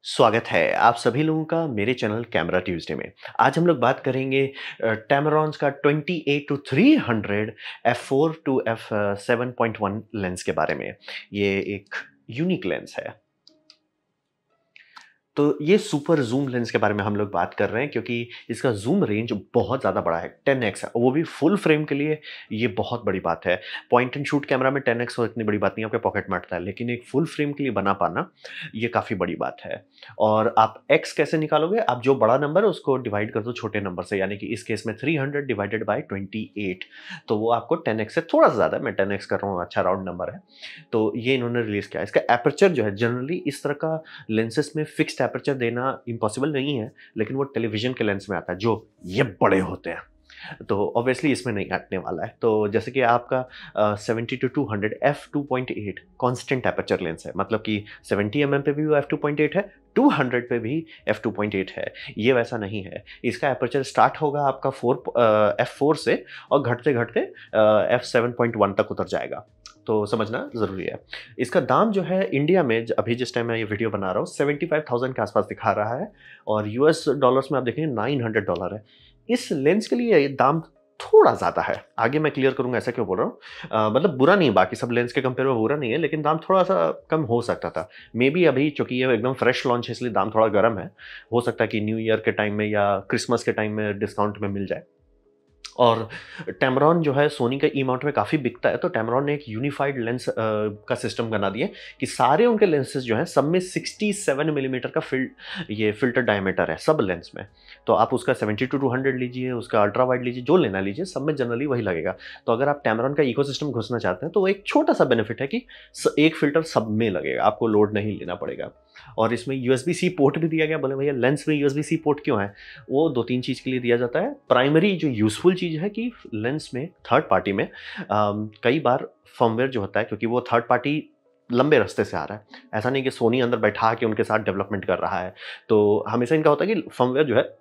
स्वागत है आप सभी लोगों का मेरे चैनल कैमरा ट्यूजडे में। आज हम लोग बात करेंगे Tamarons का 28 to 300 f4 to f7.1 lens के बारे में। ये एक यूनिक लेंस है। तो ये सुपर जूम लेंस के बारे में हम लोग बात कर रहे हैं क्योंकि इसका जूम रेंज बहुत ज़्यादा बड़ा है, 10x है, वो भी फुल फ्रेम के लिए। ये बहुत बड़ी बात है। पॉइंट एंड शूट कैमरा में 10x हो इतनी बड़ी बात नहीं, आपके पॉकेट में अटता है, लेकिन एक फुल फ्रेम के लिए बना पाना ये काफ़ी बड़ी बात है। और आप x कैसे निकालोगे? आप जो बड़ा नंबर है उसको डिवाइड कर दो छोटे नंबर से, यानी कि इस केस में 300 डिवाइडेड बाई 28, तो वो आपको 10x से थोड़ा सा ज़्यादा है। मैं 10x कर रहा हूँ, अच्छा राउंड नंबर है। तो ये इन्होंने रिलीज़ किया। इसका एपर्चर जो है, जनरली इस तरह का लेंसेज में फिक्स्ड एपर्चर देना इम्पॉसिबल नहीं है, लेकिन वो टेलीविजन के लेंस में आता है जो ये बड़े होते हैं, तो ऑब्वियसली इसमें नहीं आने वाला है। तो जैसे कि आपका 70 to 200 f2.8 constant aperture lens है, मतलब कि 70 mm पे भी वो f2.8 है, 200 पे भी f2.8 है। ये वैसा नहीं है। इसका एपर्चर स्टार्ट होगा आपका f4 से और घटते घटते f7.1 तक उतर जाएगा। तो समझना ज़रूरी है। इसका दाम जो है इंडिया में अभी जिस टाइम मैं ये वीडियो बना रहा हूँ 75,000 के आसपास दिखा रहा है, और यूएस डॉलर्स में आप देखेंगे $900 है। इस लेंस के लिए ये दाम थोड़ा ज़्यादा है। आगे मैं क्लियर करूँगा ऐसा क्यों बोल रहा हूँ। मतलब बुरा नहीं है, बाकी सब लेंस के कंपेयर में बुरा नहीं है, लेकिन दाम थोड़ा सा कम हो सकता था। मे बी अभी चूँकि ये एकदम फ्रेश लॉन्च है इसलिए दाम थोड़ा गर्म है। हो सकता है कि न्यू ईयर के टाइम में या क्रिसमस के टाइम में डिस्काउंट में मिल जाए। और Tamron जो है सोनी के ई माउंट में काफ़ी बिकता है, तो Tamron ने एक यूनिफाइड लेंस का सिस्टम बना दिया कि सारे उनके लेंसेज जो हैं सब में 67 मिलीमीटर का फिल्टर डायमीटर है सब लेंस में। तो आप उसका 70 to 200 लीजिए, उसका अल्ट्रा वाइड लीजिए, जो लेना लीजिए, सब में जनरली वही लगेगा। तो अगर आप Tamron का इकोसिस्टम घुसना चाहते हैं तो वो एक छोटा सा बेनिफिट है कि एक फिल्टर सब में लगेगा, आपको लोड नहीं लेना पड़ेगा। और इसमें USB-C पोर्ट भी दिया गया। बोले भैया लेंस में USB-C पोर्ट क्यों है? वो दो तीन चीज़ के लिए दिया जाता है। प्राइमरी जो यूजफुल चीज़ है कि लेंस में थर्ड पार्टी में कई बार फर्मवेयर जो होता है, क्योंकि वो थर्ड पार्टी लंबे रास्ते से आ रहा है, ऐसा नहीं कि सोनी अंदर बैठा के उनके साथ डेवलपमेंट कर रहा है। तो हमेशा इनका होता है कि फर्मवेयर जो है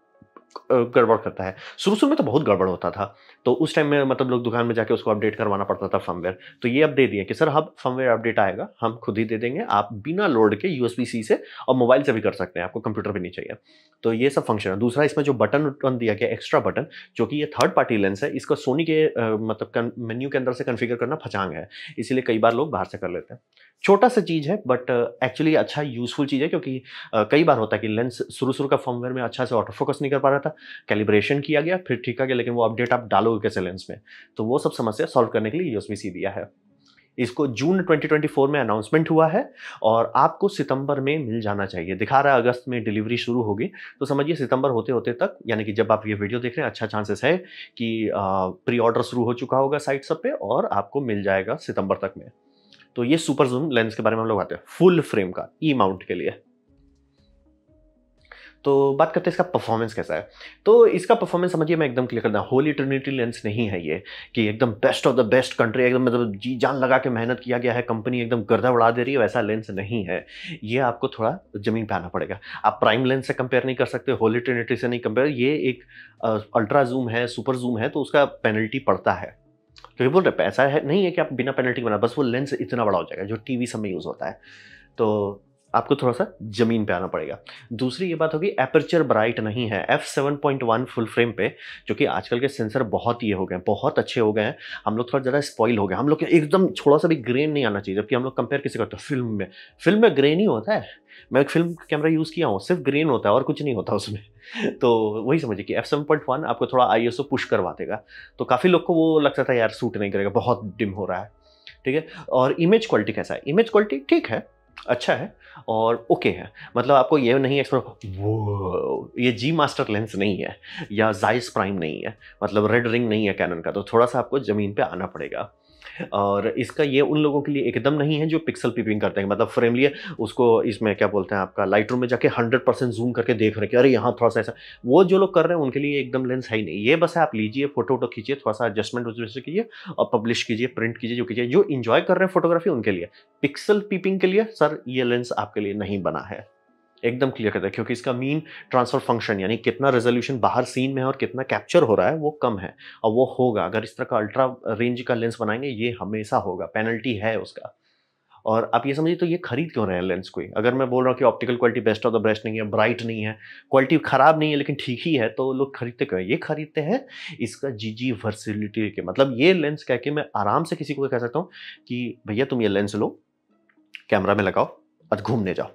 गड़बड़ करता है। शुरू-शुरू में तो बहुत गड़बड़ होता था, तो उस टाइम में मतलब लोग दुकान में जाके उसको अपडेट करवाना पड़ता था फर्मवेयर। तो ये अब दे दिए कि सर अब फर्मवेयर अपडेट आएगा, हम खुद ही दे देंगे, आप बिना लोड के USB-C से और मोबाइल से भी कर सकते हैं, आपको कंप्यूटर भी नहीं चाहिए। तो ये सब फंक्शन है। दूसरा इसमें जो बटन दिया गया, एक्स्ट्रा बटन, जो कि ये थर्ड पार्टी लेंस है, इसको सोनी के मतलब मेन्यू के अंदर से कॉन्फ़िगर करना फचांग है, इसीलिए कई बार लोग बाहर से कर लेते हैं। छोटा सा चीज़ है बट एक्चुअली अच्छा यूज़फुल चीज़ है, क्योंकि कई बार होता है कि लेंस शुरू-शुरू का फर्मवेयर में अच्छा से ऑटो फोकस नहीं कर पा रहा था, कैलिब्रेशन किया गया, फिर ठीक आ गया, लेकिन वो अपडेट आप डालोगे कैसे लेंस में? तो वो सब समस्या सॉल्व करने के लिए USB-C दिया है। इसको जून 2024 में अनाउंसमेंट हुआ है और आपको सितंबर में मिल जाना चाहिए। दिखा रहा है अगस्त में डिलीवरी शुरू होगी, तो समझिए सितंबर होते-होते तक, यानी कि जब आप ये वीडियो देख रहे हैं, अच्छा चांसेस है कि प्री ऑर्डर शुरू हो चुका होगा साइट सब पे और आपको मिल जाएगा सितंबर तक में। तो ये सुपर ज़ूम लेंस के बारे में हम लोग बात हैं, फुल फ्रेम का ई माउंट के लिए। तो बात करते हैं इसका परफॉर्मेंस कैसा है। तो इसका परफॉर्मेंस समझिए, मैं एकदम क्लियर करता हूँ, होली ट्रिनिटी लेंस नहीं है ये कि एकदम best of the best country, एकदम मतलब जी जान लगा के मेहनत किया गया है, कंपनी एकदम गर्दा उड़ा दे रही है, वैसा लेंस नहीं है। ये आपको थोड़ा ज़मीन पे आना पड़ेगा। आप प्राइम लेंस से कंपेयर नहीं कर सकते, होली ट्रिनिटी से नहीं कंपेयर। ये एक अल्ट्रा जूम है, सुपर जूम है, तो उसका पेनल्टी पड़ता है। क्योंकि बोल रहे ऐसा है नहीं है कि आप बिना पेनल्टी के बना, बस वो लेंस इतना बड़ा हो जाएगा जो टीवी सब में यूज़ होता है। तो आपको थोड़ा-सा ज़मीन पे आना पड़ेगा। दूसरी ये बात होगी, एपर्चर ब्राइट नहीं है। f7.1 फुल फ्रेम पे, जो कि आजकल के सेंसर बहुत ये हो गए हैं, बहुत अच्छे हो गए हैं। हम लोग थोड़ा ज़्यादा स्पॉइल हो गए। हम लोग के एकदम थोड़ा-सा भी ग्रेन नहीं आना चाहिए, जबकि हम लोग कंपेयर किसे करते हैं फ़िल्म में। फ़िल्म में ग्रेन ही होता है। मैं एक फ़िल्म कैमरा यूज़ किया हूँ, सिर्फ़ ग्रेन होता है और कुछ नहीं होता उसमें। तो वही समझिए कि f7.1 आपको थोड़ा ISO पुश करवा देगा। तो काफ़ी लोग को वो लगता था यार सूट नहीं करेगा, बहुत डिम हो रहा है। ठीक है? और इमेज क्वालिटी कैसा है? इमेज क्वालिटी ठीक है, अच्छा है और ओके है। मतलब आपको ये नहीं एक्सपेक्ट वो ये जी मास्टर लेंस नहीं है या ज़ाइस प्राइम नहीं है, मतलब रेड रिंग नहीं है कैनन का, तो थोड़ा-सा आपको ज़मीन पे आना पड़ेगा। और इसका ये उन लोगों के लिए एकदम नहीं है जो पिक्सल पीपिंग करते हैं, मतलब फ्रेम लिए उसको इसमें क्या बोलते हैं आपका लाइटरूम में जाके 100% ज़ूम करके देख रहे हैं कि अरे यहाँ थोड़ा-सा ऐसा, वो जो लोग कर रहे हैं उनके लिए एकदम लेंस है ही नहीं। ये बस है आप लीजिए, फ़ोटो-वोटो खींचिए, थोड़ा-सा एडजस्टमेंट वजस्टमेंट कीजिए और पब्लिश कीजिए, प्रिंट कीजिए, जो कीजिए। जो एन्जॉय कर रहे हैं फ़ोटोग्राफ़ी उनके लिए। पिक्सल पीपिंग के लिए सर ये लेंस आपके लिए नहीं बना है। एकदम क्लियर करता है, क्योंकि इसका मीन ट्रांसफर फंक्शन यानी कितना रेजोल्यूशन बाहर सीन में है और कितना कैप्चर हो रहा है वो कम है, और वो होगा अगर इस तरह का अल्ट्रा रेंज का लेंस बनाएंगे, ये हमेशा होगा, पेनल्टी है उसका। और आप ये समझिए तो ये खरीद क्यों रहे हैं लेंस कोई? अगर मैं बोल रहा हूँ कि optical quality best of the best नहीं है, ब्राइट नहीं है, क्वालिटी खराब नहीं है लेकिन ठीक ही है, तो लोग खरीदते क्यों हैं? ये खरीदते हैं इसका जीजी वर्सेटिलिटी के, मतलब ये लेंस कह के मैं आराम से किसी को कह सकता हूँ कि भैया तुम ये लेंस लो, कैमरा में लगाओ और घूमने जाओ,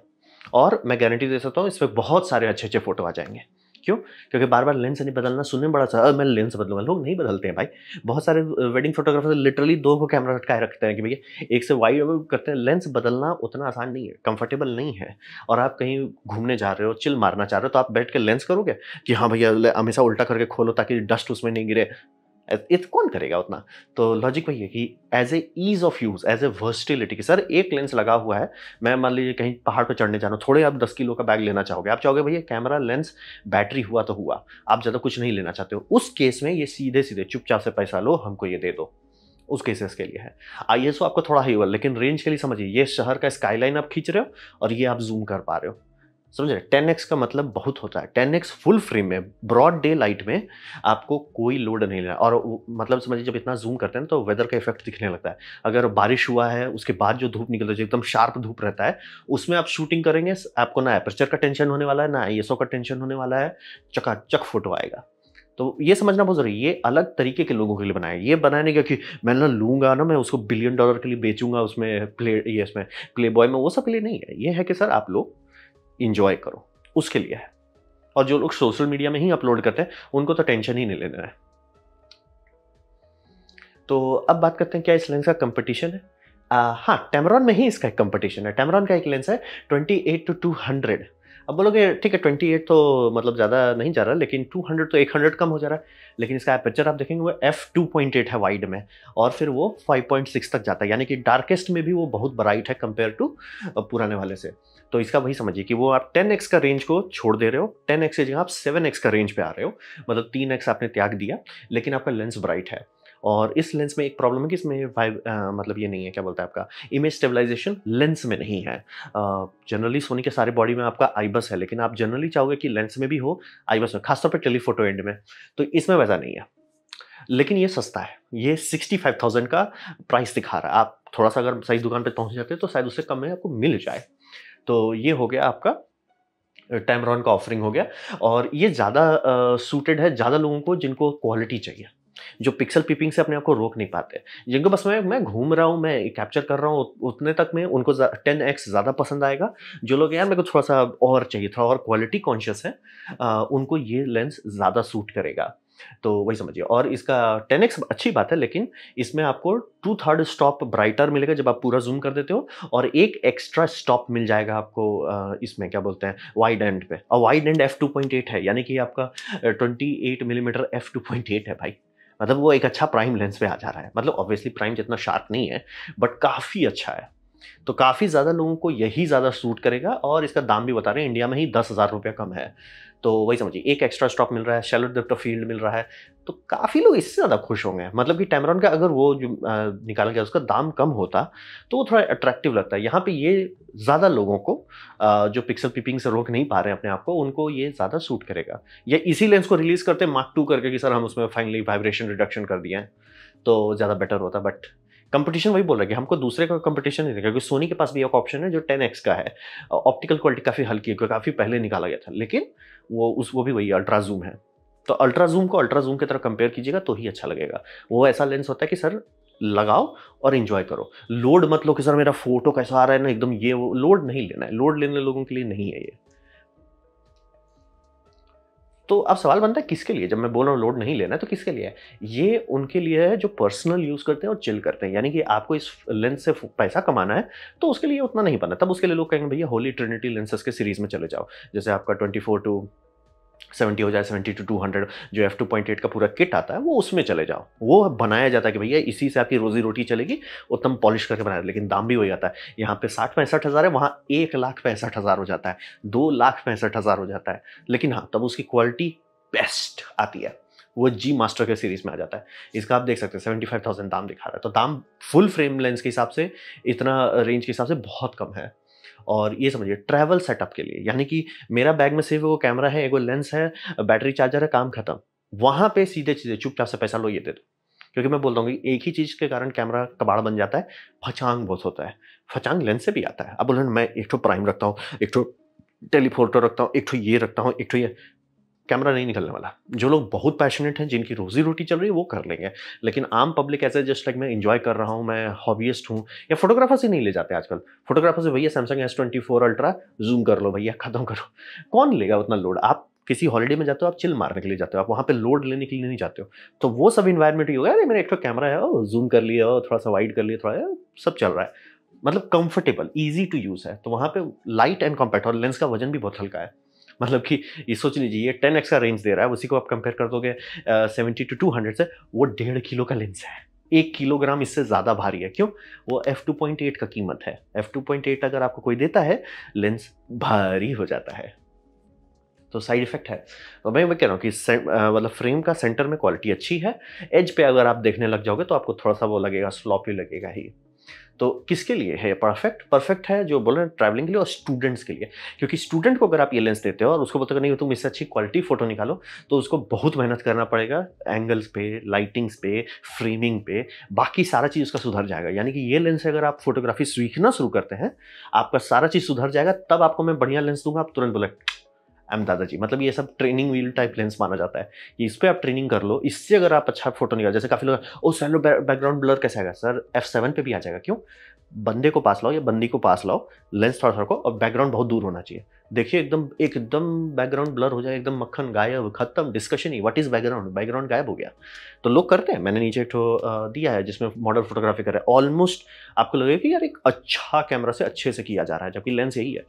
और मैं गारंटी दे सकता हूँ इसमें बहुत सारे अच्छे-अच्छे फ़ोटो आ जाएँगे। क्यों? क्योंकि बार-बार लेंस नहीं बदलना सुनने में बड़ा सा मैं लेंस बदलूँगा, लोग नहीं बदलते हैं भाई। बहुत सारे वेडिंग फ़ोटोग्राफ़र लिटरली 2 को कैमरा लटकाए रखते हैं कि भैया एक से वाइड करते हैं। लेंस बदलना उतना आसान नहीं है, कंफर्टेबल नहीं है, और आप कहीं घूमने जा रहे हो, चिल मारना चाह रहे हो, तो आप बैठ के लेंस करोगे कि हाँ भैया हमेशा उल्टा करके खोलो ताकि डस्ट उसमें नहीं गिरे। कौन करेगा उतना? तो लॉजिक वही है कि as a ease of use, as a versatility कि सर एक लेंस लगा हुआ है, मैं मान लीजिए कहीं पहाड़ पर चढ़ने जा रहा हूँ, थोड़े आप 10 किलो का बैग लेना चाहोगे, आप चाहोगे भैया कैमरा लेंस बैटरी हुआ तो हुआ, आप ज़्यादा कुछ नहीं लेना चाहते हो, उस केस में ये सीधे सीधे चुपचाप से पैसा लो, हमको ये दे दो, उस केसेस के लिए है। आईएसओ आपको थोड़ा ही होगा, लेकिन रेंज के लिए समझिए, ये शहर का स्काईलाइन आप खींच रहे हो और ये आप जूम कर पा रहे हो, समझ रहे? 10x का मतलब बहुत होता है। 10x फुल फ्रेम में, ब्रॉड डे लाइट में आपको कोई लोड नहीं लेना, और मतलब समझिए जब इतना जूम करते हैं तो वेदर का इफेक्ट दिखने लगता है। अगर बारिश हुआ है उसके बाद जो धूप निकलता है, जो एकदम शार्प धूप रहता है, उसमें आप शूटिंग करेंगे, आपको ना एपर्चर का टेंशन होने वाला है, ना आईएसओ का टेंशन होने वाला है, चकाचक फोटो आएगा। तो ये समझना बहुत ज़रूरी है, ये अलग तरीके के लोगों के लिए बनाया है। ये बनाया नहीं गया कि मैं ना लूँगा ना, मैं उसको बिलियन डॉलर के लिए बेचूँगा उसमें इसमें प्लेबॉय में, वो सब के लिए नहीं है। ये है कि सर आप लोग एन्जॉय करो, उसके लिए है। और जो लोग सोशल मीडिया में ही अपलोड करते हैं, उनको तो टेंशन ही नहीं लेना है। तो अब बात करते हैं क्या इस लेंस का कंपटीशन है? हाँ, टैमरॉन में ही इसका एक कंपटीशन है। टैमरॉन का एक लेंस है 28-200। अब बोलोगे ठीक है 28 तो मतलब ज़्यादा नहीं जा रहा, लेकिन 200 तो 100 कम हो जा रहा है। लेकिन इसका एपर्चर आप देखेंगे वो f2.8 है वाइड में, और फिर वो 5.6 तक जाता है, यानी कि डार्केस्ट में भी वो बहुत ब्राइट है कंपेयर टू पुराने वाले से। तो इसका वही समझिए कि वो आप 10x का रेंज को छोड़ दे रहे हो, 10x की जगह आप 7x का रेंज पे आ रहे हो, मतलब 3x आपने त्याग दिया, लेकिन आपका लेंस ब्राइट है। और इस लेंस में एक प्रॉब्लम है कि इसमें मतलब ये नहीं है, क्या बोलते हैं आपका इमेज स्टेबलाइजेशन लेंस में नहीं है। जनरली सोनी के सारे बॉडी में आपका आईबस है, लेकिन आप जनरली चाहोगे कि लेंस में भी हो, आईबस में, खासतौर पे टेलीफोटो एंड में, तो इसमें वैसा नहीं है। लेकिन ये सस्ता है, ये 65,000 का प्राइस दिखा रहा है। आप थोड़ा सा अगर सही दुकान पे पहुंच जाते हैं तो शायद उससे कम में आपको मिल जाए। तो ये हो गया आपका टैमरॉन का ऑफरिंग हो गया, और ये ज़्यादा सूटेड है ज़्यादा लोगों को जिनको क्वालिटी चाहिए, जो पिक्सल पीपिंग से अपने आप को रोक नहीं पाते, जिनको बस मैं घूम रहा हूँ, मैं कैप्चर कर रहा हूँ, उतने तक में उनको 10x ज़्यादा पसंद आएगा। जो लोग यार मेरे को थोड़ा सा और चाहिए, थोड़ा और क्वालिटी कॉन्शियस है, उनको ये लेंस ज़्यादा सूट करेगा। तो वही समझिए, और इसका 10x अच्छी बात है, लेकिन इसमें आपको 2/3 स्टॉप ब्राइटर मिलेगा जब आप पूरा जूम कर देते हो, और एक एक्स्ट्रा स्टॉप मिल जाएगा आपको इसमें क्या बोलते हैं वाइड एंड पे, और वाइड एंड f2.8 है, यानी कि आपका 28 मिलीमीटर f2.8 है भाई। मतलब वो एक अच्छा प्राइम लेंस पे आ जा रहा है, मतलब ऑब्वियसली प्राइम जितना शार्प नहीं है, बट काफ़ी अच्छा है। तो काफ़ी ज़्यादा लोगों को यही ज़्यादा सूट करेगा, और इसका दाम भी बता रहे हैं इंडिया में ही 10,000 रुपये कम है। तो वही समझिए, एक एक्स्ट्रा स्टॉप मिल रहा है, शैलो डेप्थ ऑफ फील्ड मिल रहा है, तो काफ़ी लोग इससे ज़्यादा खुश होंगे। मतलब कि टैमरॉन का अगर वो जो निकाला गया उसका दाम कम होता तो वो थोड़ा अट्रैक्टिव लगता है। यहाँ पे ये ज़्यादा लोगों को जो पिक्सल पीपिंग से रोक नहीं पा रहे हैं अपने आप को, उनको ये ज़्यादा सूट करेगा। ये इसी लेंस को रिलीज़ करते मार्क 2 करके कि सर हम उसमें फाइनली वाइब्रेशन रिडक्शन कर दिए हैं, तो ज़्यादा बेटर होता। बट कंपटीशन वही बोल रहा है कि हमको दूसरे का कंपटीशन नहीं देगा, क्योंकि सोनी के पास भी एक ऑप्शन है जो 10x का है। ऑप्टिकल क्वालिटी काफ़ी हल्की है, क्योंकि काफ़ी पहले निकाला गया था, लेकिन वो भी वही अल्ट्रा जूम है। तो अल्ट्रा जूम को अल्ट्रा जूम की तरह कंपेयर कीजिएगा तो ही अच्छा लगेगा। वो ऐसा लेंस होता है कि सर लगाओ और एंजॉय करो, लोड मत लो कि सर मेरा फोटो कैसा आ रहा है ना एकदम, ये वो लोड नहीं लेना है, लोड लेने लोगों के लिए नहीं है ये। तो अब सवाल बनता है किसके लिए, जब मैं बोल रहा हूँ लोड नहीं लेना तो किसके लिए है? ये उनके लिए है जो पर्सनल यूज़ करते हैं और चिल करते हैं, यानी कि आपको इस लेंस से पैसा कमाना है तो उसके लिए उतना नहीं बनना, तब उसके लिए लोग कहेंगे भैया होली ट्रिनिटी लेंसेज के सीरीज़ में चले जाओ, जैसे आपका 24-70 हो जाए, 70-200 जो f2.8 का पूरा किट आता है वो उसमें चले जाओ। वो बनाया जाता है कि भैया इसी से आपकी रोजी रोटी चलेगी, उत्तम पॉलिश करके बनाया, लेकिन दाम भी वही आता है। यहाँ पे 60-65 हज़ार है, वहाँ 1,65,000 हो जाता है, 2,65,000 हो जाता है, लेकिन हाँ तब उसकी क्वालिटी बेस्ट आती है, वो जी मास्टर के सीरीज में आ जाता है। इसका आप देख सकते हैं 75,000 दाम दिखा रहा है, तो दाम फुल फ्रेम लेंस के हिसाब से, इतना रेंज के हिसाब से बहुत कम है। और ये समझिए ट्रैवल सेटअप के लिए, यानी कि मेरा बैग में सिर्फ वो कैमरा है, एगो लेंस है, बैटरी चार्जर है, काम खत्म, वहाँ पे सीधे सीधे चुपचाप से पैसा लो ये दे दो। क्योंकि मैं बोलता हूँ कि एक ही चीज़ के कारण कैमरा कबाड़ बन जाता है, फचांग बहुत होता है। फचांग लेंस से भी आता है। अब बोले मैं एक ठो प्राइम रखता हूँ, एक ठो टेलीफोटो रखता हूँ, एक ठो ये रखता हूँ, एक ठो ये, कैमरा नहीं निकलने वाला। जो लोग बहुत पैशनेट हैं, जिनकी रोज़ी-रोटी चल रही है, वो कर लेंगे। लेकिन आम पब्लिक ऐसे जस्ट लाइक मैं एन्जॉय कर रहा हूँ, मैं हॉबीइस्ट हूँ, या फ़ोटोग्राफ़र्स ही नहीं ले जाते आजकल। फ़ोटोग्राफ़र्स भैया सैमसंग S24 अल्ट्रा ज़ूम कर लो भैया, खत्म करो। कौन लेगा उतना लोड? आप किसी हॉलिडे में जाते हो, आप चिल मारने के लिए जाते हो, आप वहाँ पे लोड लेने के लिए नहीं जाते हो। तो वो सब एनवायरनमेंट ही होगा, अरे मेरा एक ठो कैमरा है, ओह! ज़ूम कर लिया, ओह! थोड़ा-सा वाइड कर लिया, थोड़ा सब चल रहा है। मतलब कंफर्टेबल, ईज़ी टू यूज़ है। तो वहाँ पे लाइट एंड कॉम्पैक्ट, और लेंस का वज़न भी बहुत हल्का है। मतलब कि ये सोच लीजिए, ये 10x का रेंज दे रहा है, उसी को आप कंपेयर कर दोगे 70 टू 200 से, वो 1.5 किलो का लेंस है। 1 किलोग्राम इससे ज़्यादा भारी है। क्यों? वो f2.8 का कीमत है। f2.8 अगर आपको कोई देता है, लेंस भारी हो जाता है। तो साइड इफ़ेक्ट है। तो मैं कह रहा हूँ कि मतलब फ्रेम का सेंटर में क्वालिटी अच्छी है। एज पे अगर आप देखने लग जाओगे तो आपको थोड़ा-सा वो लगेगा, स्लॉपी लगेगा ही। तो किसके लिए है परफेक्ट? परफेक्ट है जो बोल रहे हैं ट्रैवलिंग के लिए और स्टूडेंट्स के लिए। क्योंकि स्टूडेंट को अगर आप ये लेंस देते हो और उसको बोलते हो नहीं तुम इससे अच्छी क्वालिटी फ़ोटो निकालो, तो उसको बहुत मेहनत करना पड़ेगा एंगल्स पे, लाइटिंग्स पे, फ्रेमिंग पे, बाकी सारा चीज़ उसका सुधर जाएगा। यानी कि ये लेंस से अगर आप फ़ोटोग्राफ़ी सीखना शुरू करते हैं, आपका सारा चीज़ सुधर जाएगा, तब आपको मैं बढ़िया लेंस दूँगा, आप तुरंत बोले दादाजी। मतलब ये सब ट्रेनिंग व्हील टाइप लेंस माना जाता है कि इस पे आप ट्रेनिंग कर लो, इससे अगर आप अच्छा फोटो निकाल, जैसे काफ़ी लोग ओ सैलो बैकग्राउंड ब्लर कैसे आएगा सर, F7 पे भी आ जाएगा। क्यों? बंदे को पास लाओ या बंदी को पास लाओ, लेंस थोड़ा सा रखो और बैकग्राउंड बहुत दूर होना चाहिए। देखिए एकदम एकदम बैकग्राउंड ब्लर हो जाए, एकदम मक्खन गायब, खत्म, discussion he. What is background? Background गायब हो गया। तो लोग करते हैं। मैंने नीचे एक ठो दिया है जिसमें मॉडल फोटोग्राफी कर रहा है, ऑलमोस्ट आपको लगेगा कि यार एक अच्छा कैमरा से अच्छे से किया जा रहा है, जबकि लेंस यही है।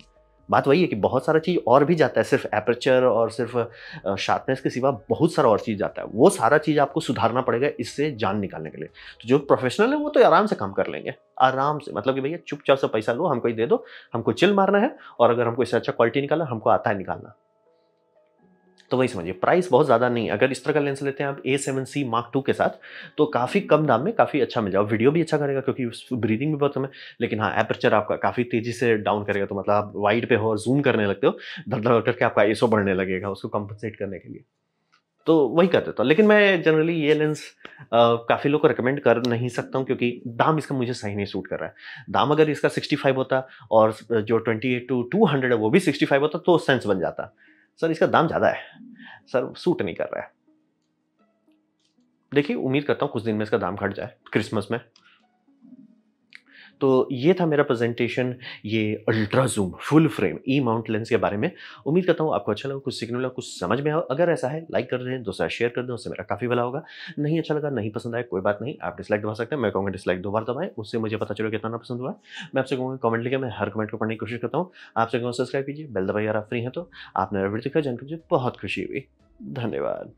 बात वही है कि बहुत सारा चीज़ और भी जाता है, सिर्फ एपर्चर और सिर्फ शार्पनेस के सिवा बहुत सारा और चीज़ जाता है। वो सारा चीज़ आपको सुधारना पड़ेगा इससे जान निकालने के लिए। तो जो प्रोफेशनल है वो तो आराम से काम कर लेंगे, आराम से। मतलब कि भैया चुपचाप से पैसा लो, हमको ही दे दो, हमको चिल मारना है, और अगर हमको इससे अच्छा क्वालिटी निकालना, हमको आता है निकालना। तो वही समझिए, प्राइस बहुत ज़्यादा नहीं है। अगर इस तरह का लेंस लेते हैं आप A7C Mark II के साथ, तो काफ़ी कम दाम में काफ़ी अच्छा मिल जाएगा। वीडियो भी अच्छा करेगा क्योंकि ब्रीदिंग भी बहुत कम है। लेकिन हाँ, एपर्चर आपका काफ़ी तेज़ी से डाउन करेगा। तो मतलब आप वाइड पे हो और ज़ूम करने लगते हो, धड़-धड़ करके आपका ISO बढ़ने लगेगा उसको कंपनसेट करने के लिए। तो वही कर देता हूँ। लेकिन मैं जनरली ये लेंस काफ़ी लोग को रिकमेंड कर नहीं सकता हूँ क्योंकि दाम इसका मुझे सही नहीं सूट कर रहा है। दाम अगर इसका 65 होता और जो 28 टू 200 है वो भी 65 होता तो सेंस बन जाता। सर इसका दाम ज़्यादा है। सर सूट नहीं कर रहा है। देखिए उम्मीद करता हूँ कुछ दिन में इसका दाम घट जाए क्रिसमस में। तो ये था मेरा प्रेज़ेंटेशन, ये अल्ट्रा ज़ूम फुल फ्रेम ई माउंट लेंस के बारे में। उम्मीद करता हूँ आपको अच्छा लगा, कुछ सीखने मिला, कुछ समझ में आया। अगर ऐसा है लाइक कर दें, दोस्तों शेयर कर दें, उससे मेरा काफ़ी भला होगा। नहीं अच्छा लगा, नहीं पसंद आया, कोई बात नहीं, आप डिसलाइक दबा सकते हैं। मैं कहूँगा डिसलाइक 2 बार दबाएँ, उससे मुझे पता चलेगा कितना पसंद हुआ है। मैं आपसे कहूँगा कमेंट लिखें, मैं हर कमेंट को पढ़ने की कोशिश करता हूँ। आपसे कहूँगा सब्सक्राइब कीजिए, बेल दबाइए अगर आप फ्री हैं तो। आपने वीडियो देखा जानकर मुझे बहुत खुशी हुई। धन्यवाद।